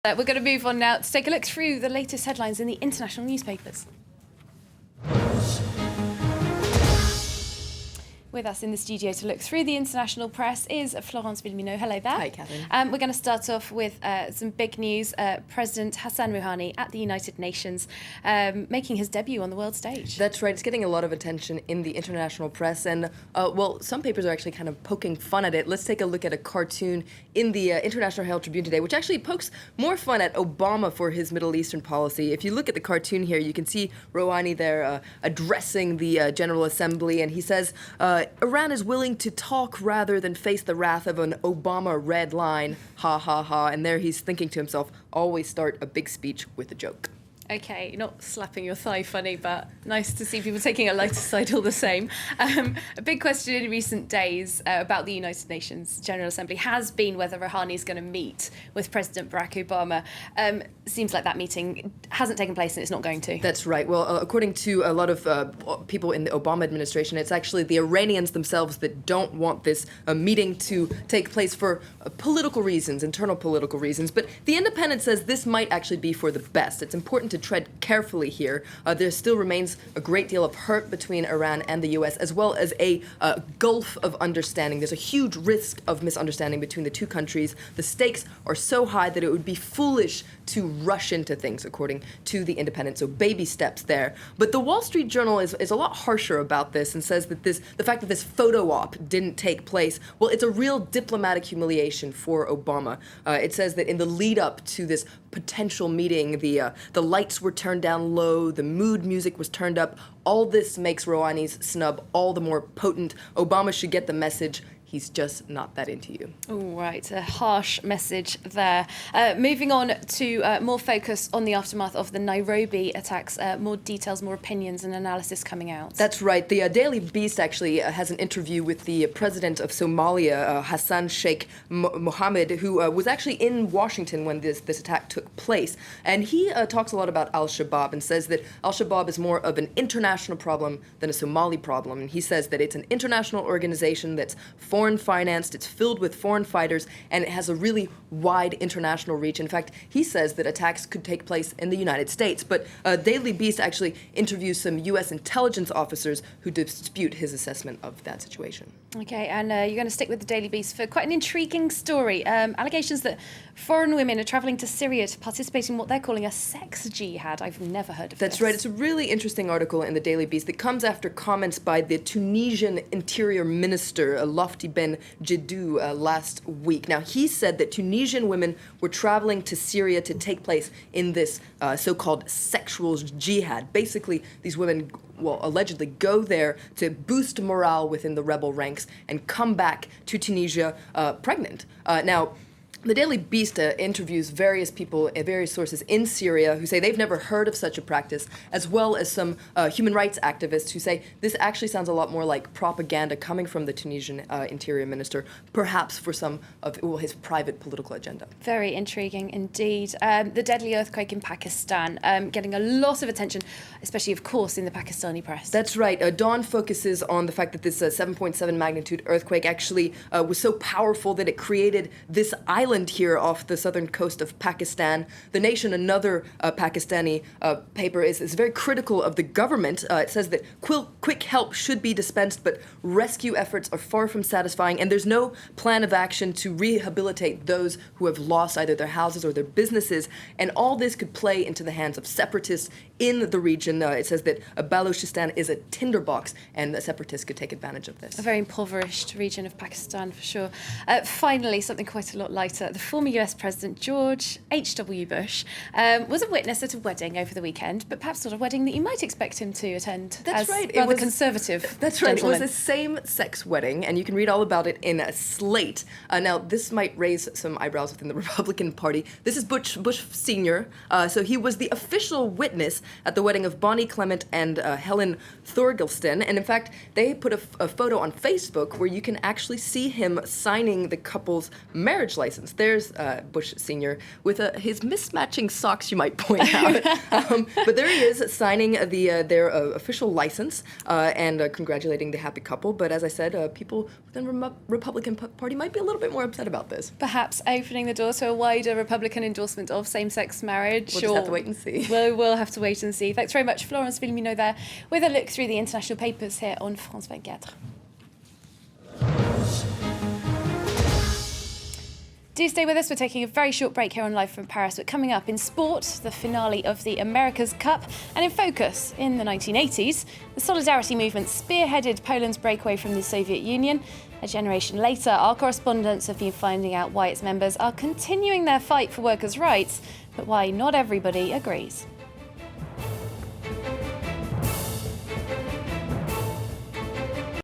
We're going to move on now to take a look through the latest headlines in the international newspapers. With us in the studio to look through the international press is Florence Villeminot. Hello there. Hi, Catherine. We're going to start off with some big news. President Hassan Rouhani at the United Nations making his debut on the world stage. That's right. It's getting a lot of attention in the international press. And, well, some papers are actually kind of poking fun at it. Let's take a look at a cartoon in the International Herald Tribune today, which actually pokes more fun at Obama for his Middle Eastern policy. If you look at the cartoon here, you can see Rouhani there addressing the General Assembly. And he says, Iran is willing to talk rather than face the wrath of an Obama red line. Ha, ha, ha. And there he's thinking to himself, always start a big speech with a joke. Okay, you're not slapping your thigh funny, but nice to see people taking a lighter side all the same. A big question in recent days about the United Nations General Assembly has been whether Rouhani is going to meet with President Barack Obama. Seems like that meeting hasn't taken place and it's not going to. That's right. Well, according to a lot of people in the Obama administration, it's actually the Iranians themselves that don't want this meeting to take place for political reasons, internal political reasons. But The Independent says this might actually be for the best. It's important to tread carefully here. There still remains a great deal of hurt between Iran and the U.S., as well as a gulf of understanding. There's a huge risk of misunderstanding between the two countries. The stakes are so high that it would be foolish to rush into things, according to The Independent. So baby steps there. But the Wall Street Journal is a lot harsher about this and says that the fact that this photo op didn't take place, well, it's a real diplomatic humiliation for Obama. It says that in the lead up to this potential meeting, the lights were turned down low, the mood music was turned up. All this makes Rouhani's snub all the more potent. Obama should get the message. He's just not that into you. All right, a harsh message there. Moving on to more focus on the aftermath of the Nairobi attacks. More details, more opinions and analysis coming out. That's right. The Daily Beast actually has an interview with the president of Somalia, Hassan Sheikh Mohammed, who was actually in Washington when this attack took place. And he talks a lot about Al-Shabaab and says that Al-Shabaab is more of an international problem than a Somali problem. And he says that it's an international organization that's foreign-financed, it's filled with foreign fighters, and it has a really wide international reach. In fact, he says that attacks could take place in the United States. But Daily Beast actually interviews some U.S. intelligence officers who dispute his assessment of that situation. Okay, and you're going to stick with the Daily Beast for quite an intriguing story. Allegations that foreign women are travelling to Syria to participate in what they're calling a sex jihad. I've never heard of this. That's right. It's a really interesting article in the Daily Beast that comes after comments by the Tunisian Interior Minister, Lofty Ben Jidou, last week. Now, he said that Tunisian women were traveling to Syria to take place in this so-called sexual jihad. Basically, these women, allegedly go there to boost morale within the rebel ranks and come back to Tunisia pregnant. Now, the Daily Beast interviews various people, various sources in Syria who say they've never heard of such a practice, as well as some human rights activists who say this actually sounds a lot more like propaganda coming from the Tunisian interior minister, perhaps for some of his private political agenda. Very intriguing indeed. The deadly earthquake in Pakistan getting a lot of attention, especially, of course, in the Pakistani press. That's right. Dawn focuses on the fact that this 7.7 magnitude earthquake actually was so powerful that it created this island here off the southern coast of Pakistan. The Nation, another Pakistani paper, is very critical of the government. It says that quick help should be dispensed, but rescue efforts are far from satisfying, and there's no plan of action to rehabilitate those who have lost either their houses or their businesses, and all this could play into the hands of separatists in the region. It says that Balochistan is a tinderbox, and the separatists could take advantage of this. A very impoverished region of Pakistan, for sure. Finally, something quite a lot lighter. The former US President George H.W. Bush was a witness at a wedding over the weekend, but perhaps not a wedding that you might expect him to attend. That's as right. Rather conservative. That's right. Gentleman. It was a same-sex wedding, and you can read all about it in Slate. Now, this might raise some eyebrows within the Republican Party. This is Bush Sr., so he was the official witness at the wedding of Bonnie Clement and Helen Thorgilston, and in fact, they put a photo on Facebook where you can actually see him signing the couple's marriage license. congratulations. There's Bush Sr. with his mismatching socks, you might point out. But there he is signing their official license and congratulating the happy couple. But as I said, people within the Republican Party might be a little bit more upset about this. Perhaps opening the door to a wider Republican endorsement of same-sex marriage. We'll just have to wait and see. We'll have to wait and see. Thanks very much, Florence Villemino there, with a look through the international papers here on France 24. Do stay with us. We're taking a very short break here on Live from Paris. But coming up in sport, the finale of the America's Cup. And in focus, in the 1980s, the Solidarity movement spearheaded Poland's breakaway from the Soviet Union. A generation later, our correspondents have been finding out why its members are continuing their fight for workers' rights, but why not everybody agrees.